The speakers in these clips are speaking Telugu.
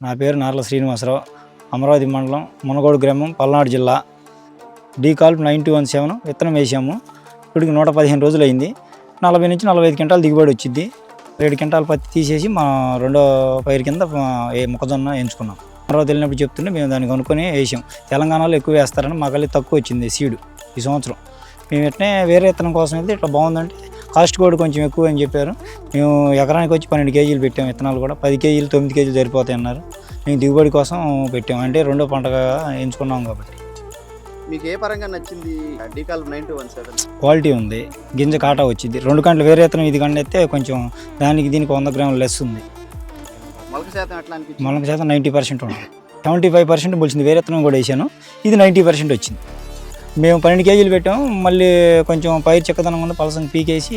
నా పేరు నార్ల శ్రీనివాసరావు, అమరావతి మండలం, మునగోడు గ్రామం, పల్నాడు జిల్లా. డీకాల్ప్ 9217 విత్తనం వేసాము. ఇప్పటికి 115 రోజులు అయింది. 40 నుంచి 45 క్వింటాలు దిగుబడి వచ్చింది. 7 క్వింటాలు పత్తి తీసేసి మా రెండో పైరు కింద మొక్కజొన్న ఎంచుకున్నాం. అమరావతి వెళ్ళినప్పుడు చెప్తుంటే మేము దాన్ని కొనుక్కొని వేసాం. తెలంగాణలో ఎక్కువ వేస్తారని మాకల్లి తక్కువ వచ్చింది సీడు ఈ సంవత్సరం. మేము వెంటనే వేరే విత్తనం కోసం వెళ్తే ఇట్లా బాగుందంటే కాస్ట్ కూడా కొంచెం ఎక్కువ అని చెప్పారు. మేము ఎకరానికి వచ్చి 12 కేజీలు పెట్టాము. విత్తనాలు కూడా 10 కేజీలు 9 కేజీలు సరిపోతాయి అన్నారు. మేము దిగుబడి కోసం పెట్టాము, అంటే రెండో పంటగా ఎంచుకున్నాం కాబట్టి. మీకు ఏ పరంగా నచ్చింది డీకాల్ప్ 9217? క్వాలిటీ ఉంది, గింజ కాటా వచ్చింది. 2 గంటలు వేరే విత్తనం ఇది గంట అయితే కొంచెం దీనికి 100 గ్రాములు లెస్ ఉంది. మొలక శాతం ఎట్లా అనిపించింది? మొలక శాతం 90% ఉంది. 75% మొలిచింది. వేరే విత్తనం కూడా వేసాను, ఇది 90% వచ్చింది. మేము 12 కేజీలు పెట్టాము. మళ్ళీ కొంచెం పైరు చిక్కదనం ఉంది, పలసంగా పీకేసి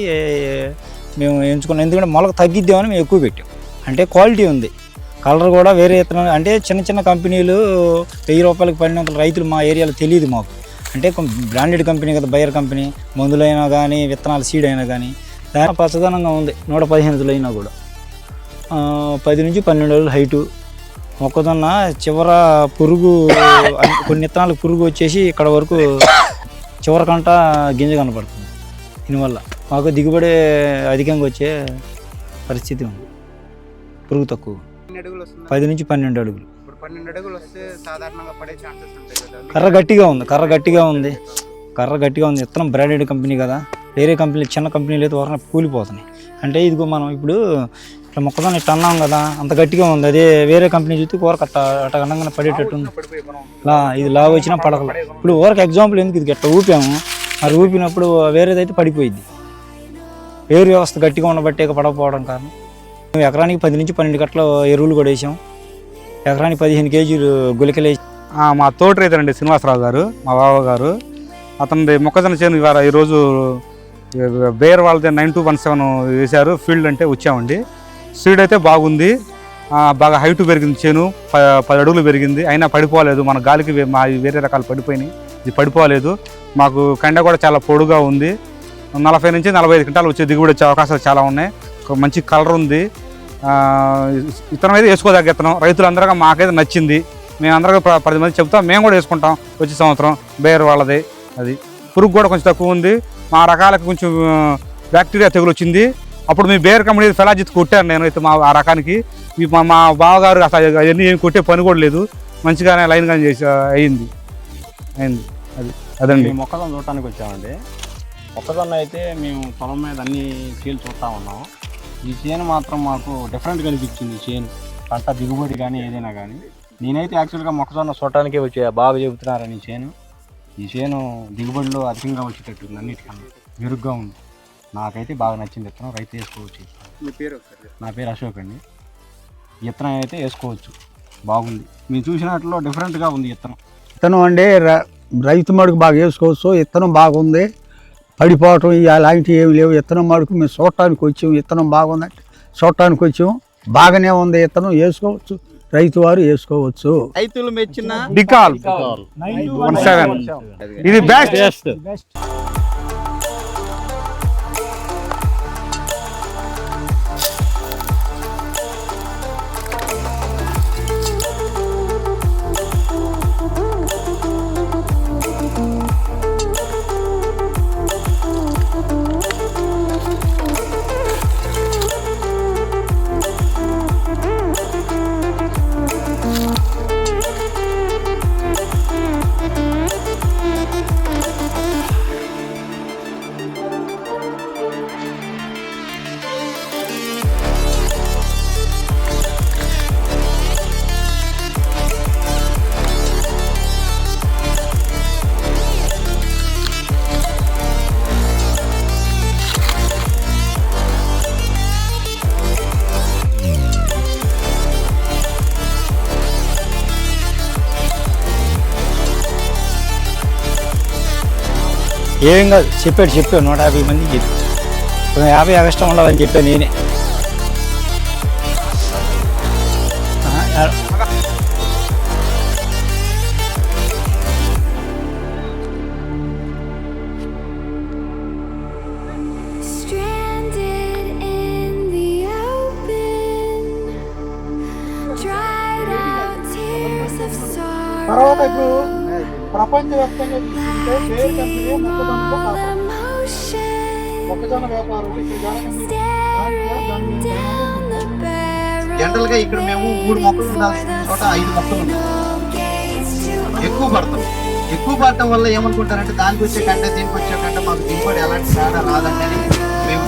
మేము ఎంచుకున్నాం. ఎందుకంటే మొలక తగ్గిద్దామని మేము ఎక్కువ పెట్టాం. అంటే క్వాలిటీ ఉంది, కలర్ కూడా వేరే విత్తనం. అంటే చిన్న కంపెనీలు 1000 రూపాయలకి పడినంత రైతులు మా ఏరియాలో తెలియదు మాకు. అంటే బ్రాండెడ్ కంపెనీ కదా, బయర్ కంపెనీ. మందులైనా కానీ విత్తనాలు సీడ్ అయినా కానీ దాని పచ్చదనంగా ఉంది. 115 రోజులు అయినా కూడా 10 నుంచి 12 రోజులు హైటు. మొక్కజొన్న చివర పురుగు, కొన్ని విత్తనాలకు పురుగు వచ్చేసి ఇక్కడ వరకు చివరికంట గింజ కనపడుతుంది. దీనివల్ల మాకు దిగుబడి అధికంగా వచ్చే పరిస్థితి ఉంది. పురుగు తక్కువ. 10 నుంచి 12 అడుగులు. 12 అడుగులు వస్తే సాధారణంగా పడే ఛాన్సెస్ ఉంటాయి కదా. కర్ర గట్టిగా ఉంది. విత్తనం బ్రాండెడ్ కంపెనీ కదా. వేరే కంపెనీలు, చిన్న కంపెనీలు అయితే వరకు కూలిపోతున్నాయి. అంటే ఇదిగో మనం ఇప్పుడు ఇట్లా మొక్కజొన్న ఇట్లా అన్నాం కదా, అంత గట్టిగా ఉంది. అదే వేరే కంపెనీ చూస్తే కూర అట్ట అన్నంగా పడేటట్టు ఉంది. ఇది లావు వచ్చినా పడకలు. ఇప్పుడు ఊరకు ఎగ్జాంపుల్ ఎందుకు ఇది గట్ట ఊపాము, మరి ఊపినప్పుడు వేరేదైతే పడిపోయింది. వేరు వ్యవస్థ గట్టిగా ఉండబట్టే పడకపోవడం కారణం. మేము ఎకరానికి 10 నుంచి 12 కట్టలు ఎరువులు కూడా వేసాం. ఎకరానికి 15 కేజీలు గుళికలు వేసి. మా తోటి రైతులండి శ్రీనివాసరావు గారు, మా బావ గారు. అతనిది మొక్కజొన్న చేను ఈరోజు బేర్ వాళ్ళది 9217 వేశారు. ఫీల్డ్ అంటే వచ్చామండి. సీడ్ అయితే బాగుంది, బాగా హైట్ పెరిగింది. చేను 10 అడుగులు పెరిగింది. అయినా పడిపోలేదు. మన గాలికి మా వేరే రకాలు పడిపోయినాయి, ఇది పడిపోలేదు. మాకు కండ కూడా చాలా పొడుగా ఉంది. 40 నుంచి 45 క్వింటాలు వచ్చే దిగుబడి వచ్చే అవకాశాలు చాలా ఉన్నాయి. మంచి కలర్ ఉంది. విత్తనం అయితే వేసుకోదగ్గ విత్తనం. రైతులందరిగా మాకైతే నచ్చింది. మేము అందరికీ 10 మంది చెప్తాం, మేము కూడా వేసుకుంటాం వచ్చే సంవత్సరం. బేర్ వాళ్ళది అది. పురుగు కూడా కొంచెం తక్కువ ఉంది. మా రకాలకు కొంచెం బ్యాక్టీరియా తెగులు వచ్చింది. అప్పుడు మీ బేర్ కంపెనీ ఫెలాజిత్ కొట్టాను నేను అయితే ఆ రకానికి. మా బావగారు అసలు అవన్నీ ఏమి కొట్టే పని కూడా లేదు, మంచిగానే లైన్గా చేసి అయింది. అది అదండి. మొక్కజొన్న చూడటానికి వచ్చామండి. మొక్కజొన్న అయితే మేము పొలం మీద అన్ని ఫీల్డ్ చూస్తూ ఉన్నాం. ఈ చేను మాత్రం మాకు డిఫరెంట్గా అనిపించింది. చేను పంట దిగుబడి కానీ ఏదైనా కానీ. నేనైతే యాక్చువల్గా మొక్కజొన్న చూడటానికే వచ్చా, బాగా చెబుతున్నారని. ఈ చేను దిగుబడిలో అధికంగా వచ్చేటట్టు అన్నిటికన్నా మెరుగ్గా ఉంది. నాకైతే బాగా నచ్చింది విత్తనం. రైతు వేసుకోవచ్చు. మీ పేరు? నా పేరు అశోక్ అండి. విత్తనం అయితే వేసుకోవచ్చు, బాగుంది. మీరు చూసినట్లో డిఫరెంట్గా ఉంది విత్తనం అంటే రైతు మడుకు బాగా వేసుకోవచ్చు. విత్తనం బాగుంది, పడిపోవటం అలాంటివి ఏమి లేవు. విత్తనం మడుకు మేము చూడటానికి వచ్చాము. విత్తనం బాగుందంటే చూడటానికి వచ్చాము. బాగానే ఉంది విత్తనం, వేసుకోవచ్చు, రైతు వారు వేసుకోవచ్చు. రైతులు మెచ్చిన డీకాల్ప్ 9217 ఇది బెస్ట్. ఏం కాదు, చెప్పాడు 150 మందికి చెప్పి 50 ఎక్స్ట్రా ఉండాలని చెప్పాను నేనే. Stranded in the open, dried తర్వాత ఇప్పుడు ప్రపంచవ్యాప్తంగా చూసుకుంటే పేరు కంపెనీ మొక్కజొన్నలో కాపాడు మొక్కజొన్న వ్యాపారం ఇక్కడ జనరల్ గా ఇక్కడ మేము 3 మొక్కలు ఉండాల్సిన చోట 5 మొక్కలు ఉన్నాయి. ఎక్కువ పడతాం. ఎక్కువ పడటం వల్ల ఏమనుకుంటారంటే దానికి వచ్చే కంటే దీనికి వచ్చే కంటే మాకు దిగుబడి ఎలాంటి తేడా రాదండి అని మేము